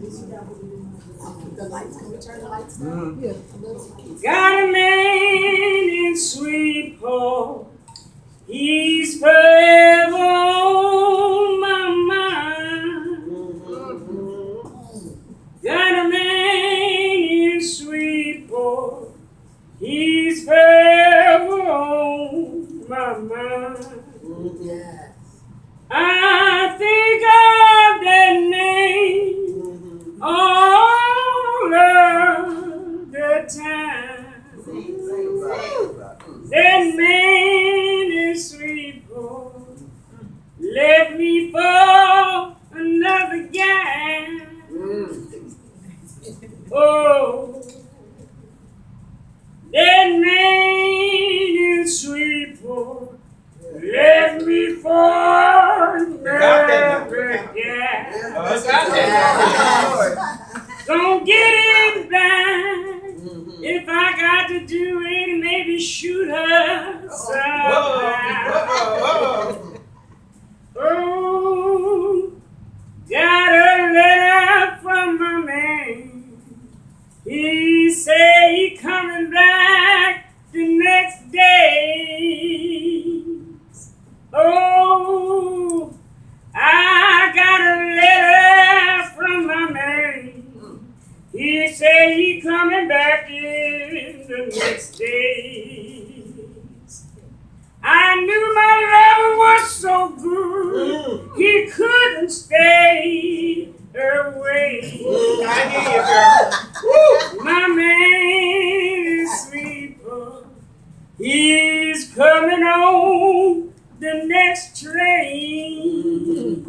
The lights, can we turn the lights down? Yeah. Got a man in Sweetport, he's forever on my mind. Got a man in Sweetport, he's forever on my mind. Yes. I think of that name all of the time. That man is sweet boy left me for another guy. Oh, that man is sweet boy left me for another guy. Don't get it back. If I got to do it, maybe shoot her sometime. Oh, got a letter from my man. He say he coming back the next day. Oh, I got a letter from my man. He say he coming back in the next day. I knew my love was so good, he couldn't stay away. I hear you, girl. My man is sweet boy, he's coming on the next train.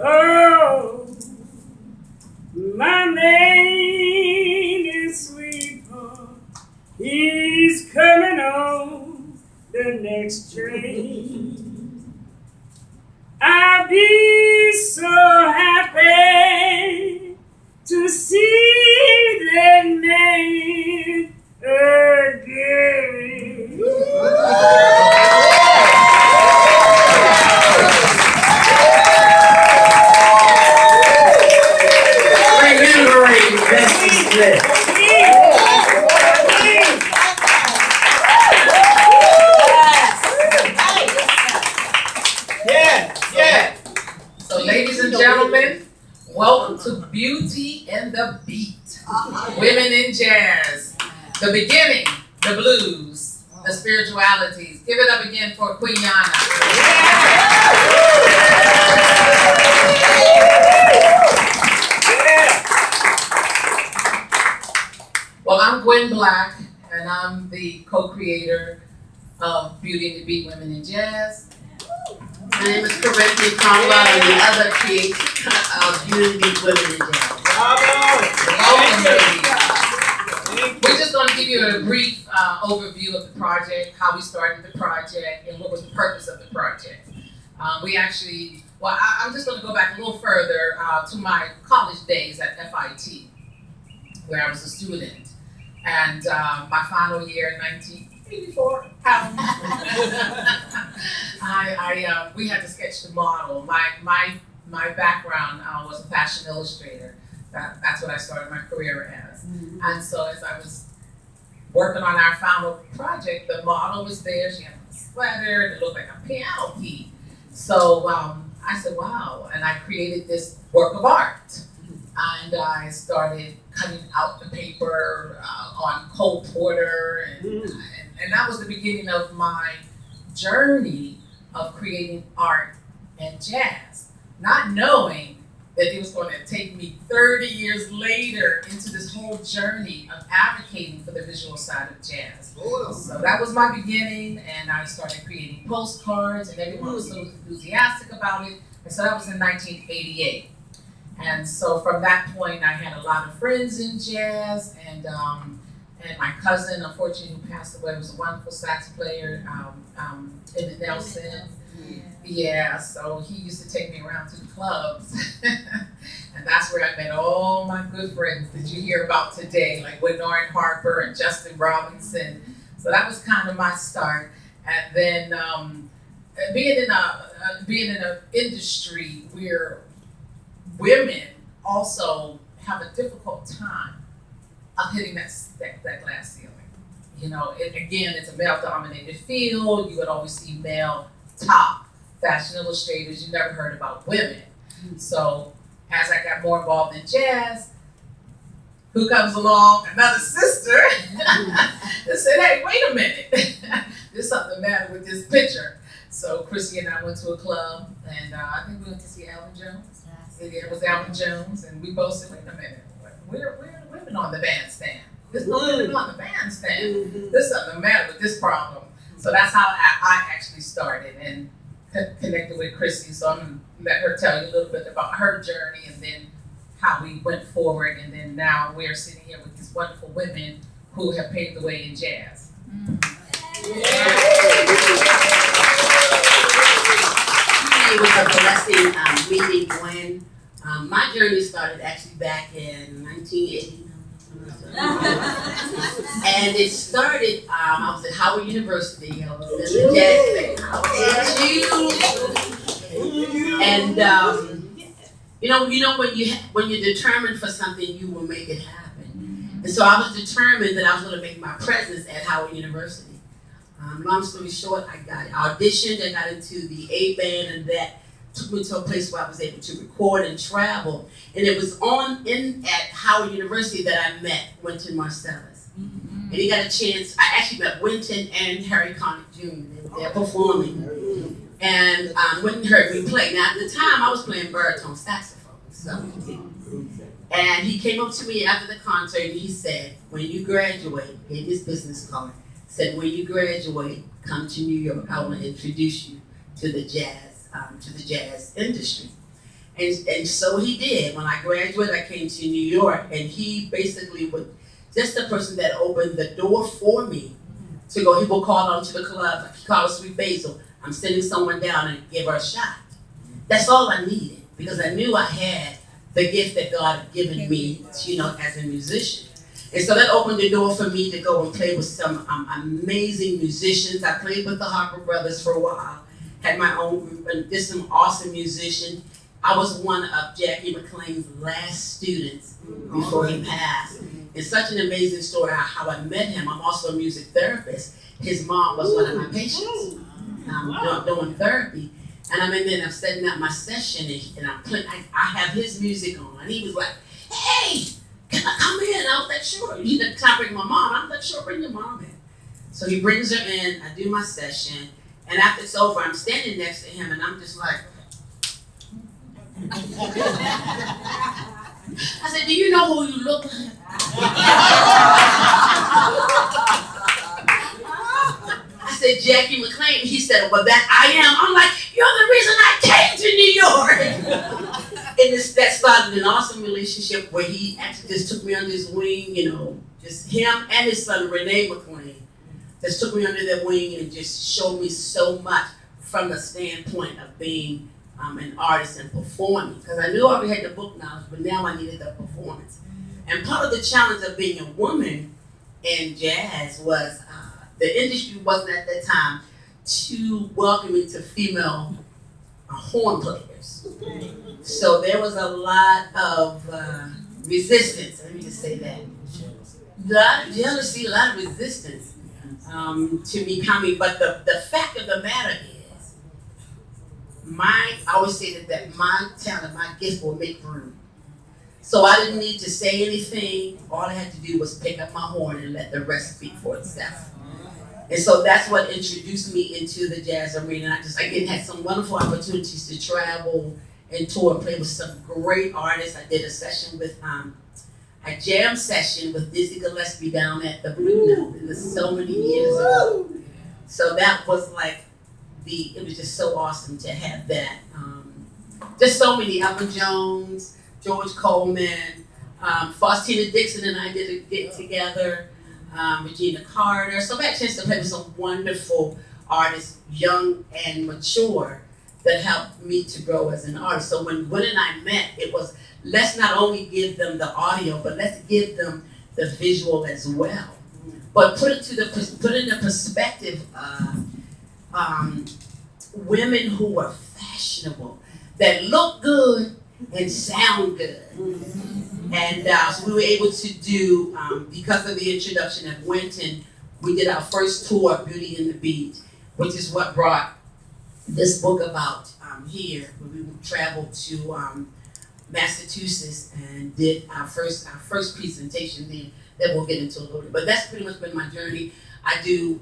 Oh, my man is sweet boy, he's coming on the next train. I'll be so happy to see that man again. Remembering Bessie Smith. Yeah. So, ladies and gentlemen, welcome to Beauty and the Beat. Women in Jazz. The beginning, the blues, the spiritualities. Give it up again for Queen Yana. Well, I'm Gwen Black, and I'm the co-creator of Beauty and the Beat, Women in Jazz. My name is Corinthia Conwell, and the other creator of Beauty and Beat, Women in Jazz. Welcome, ladies. We're just going to give you a brief overview of the project, how we started the project, and what was the purpose of the project. I'm just going to go back a little further to my college days at FIT, where I was a student. And my final year in 1984, we had to sketch the model. My background was a fashion illustrator. That's what I started my career as. And so as I was working on our final project, the model was there. She had a sweater, and it looked like a piano key. So I said, wow, and I created this work of art. And I started cutting out the paper on Cole Porter, and that was the beginning of my journey of creating art and jazz, not knowing that it was going to take me 30 years later into this whole journey of advocating for the visual side of jazz. So that was my beginning, and I started creating postcards, and everyone was so enthusiastic about it. And so that was in 1988. And so from that point, I had a lot of friends in jazz, and my cousin, unfortunately, who passed away, was a wonderful sax player, Emmett Nelson. Yeah, so he used to take me around to the clubs, and that's where I met all my good friends that you hear about today, like Winard Harper and Justin Robinson. So that was kind of my start, and then being in an industry where women also have a difficult time of hitting that glass ceiling. You know, again, it's a male-dominated field. You would always see male top fashion illustrators. You never heard about women. So as I got more involved in jazz, who comes along? Another sister. They said, hey, wait a minute. There's something the matter with this picture. So Chrissy and I went to a club, and I think we went to see Alvin Jones. It was Alvin Jones, and we both said, wait a minute, we're the women on the bandstand. There's no women on the bandstand. There's something the matter with this problem. So that's how I actually started and connected with Chrissy. So I'm going to let her tell you a little bit about her journey and then how we went forward. And then now we're sitting here with these wonderful women who have paved the way in jazz. It was a blessing meeting Gwen. My journey started actually back in 1980. And it started, I was at Howard University. I was in the jazz band. And you know when you're determined for something, you will make it happen. And so I was determined that I was going to make my presence at Howard University. Long story short, I got auditioned and got into the A band, and that took me to a place where I was able to record and travel. And it was at Howard University that I met Wynton Marsalis. And he got a chance. I actually met Wynton and Harry Connick Jr. They were there performing. And Wynton heard me play. Now at the time, I was playing baritone saxophone. And he came up to me after the concert and he said, when you graduate, gave his business card, said, when you graduate, come to New York. I want to introduce you to the jazz industry. And so he did. When I graduated, I came to New York, and he basically was just the person that opened the door for me to go. He would call on to the club. He called us Sweet Basil. I'm sending someone down and give her a shot. That's all I needed, because I knew I had the gift that God had given me, as a musician. And so that opened the door for me to go and play with some amazing musicians. I played with the Harper Brothers for a while, had my own group, and did some awesome musicians. I was one of Jackie McLean's last students before he passed. It's such an amazing story how I met him. I'm also a music therapist. His mom was one of my patients doing therapy. And I'm in there and I'm setting up my session, and I'm playing, I have his music on. And he was like, hey, can I come in? I was like, sure. You can bring my mom. I'm like, sure, bring your mom in. So he brings her in, I do my session, and after it's over, I'm standing next to him, and I'm just like, I said, do you know who you look like? I said, Jackie McLean. He said, well, that I am. I'm like, you're the reason I came to New York. And that started an awesome relationship where he actually just took me under his wing, just him and his son, Renee McLean, just took me under their wing and just showed me so much from the standpoint of being an artist and performing. Because I knew I already had the book knowledge, but now I needed the performance. And part of the challenge of being a woman in jazz was the industry wasn't at that time too welcoming to female horn players. So there was a lot of resistance, let me just say that. A lot of jealousy, a lot of resistance to me coming. But the fact of the matter is, I always say that my talent, my gift will make room. So I didn't need to say anything. All I had to do was pick up my horn and let the rest speak for itself. And so that's what introduced me into the jazz arena. I just, again, had some wonderful opportunities to travel and tour and play with some great artists. I did a session with, a jam session with Dizzy Gillespie down at the Blue Note. It was so many years ago. So that was like it was just so awesome to have that. Just so many, Alvin Jones, George Coleman, Faustina Dixon and I did a get together, Regina Carter. So I had a chance to play with some wonderful artists, young and mature, that helped me to grow as an artist. So when Gwen and I met, it was, let's not only give them the audio, but let's give them the visual as well. But put in the perspective of women who were fashionable, that looked good and sound good. And so we were able to do, because of the introduction of Winton, we did our first tour, Beauty and the Beat, which is what brought this book about here. We traveled to Massachusetts and did our first presentation there that we'll get into a little bit. But that's pretty much been my journey. I do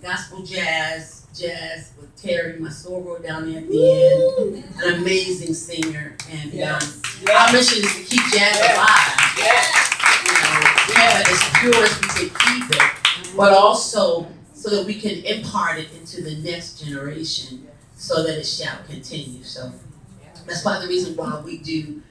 gospel jazz with Terry Masoro down there at the end, an amazing singer. And our mission is to keep jazz alive. You know, as pure as we can keep it, but also so that we can impart it into the next generation so that it shall continue. So that's part of the reason why we do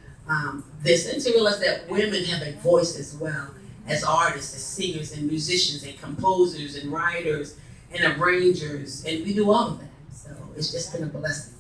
this, and to realize that women have a voice as well as artists, as singers and musicians and composers and writers and arrangers, and we do all of that. So it's just been a blessing.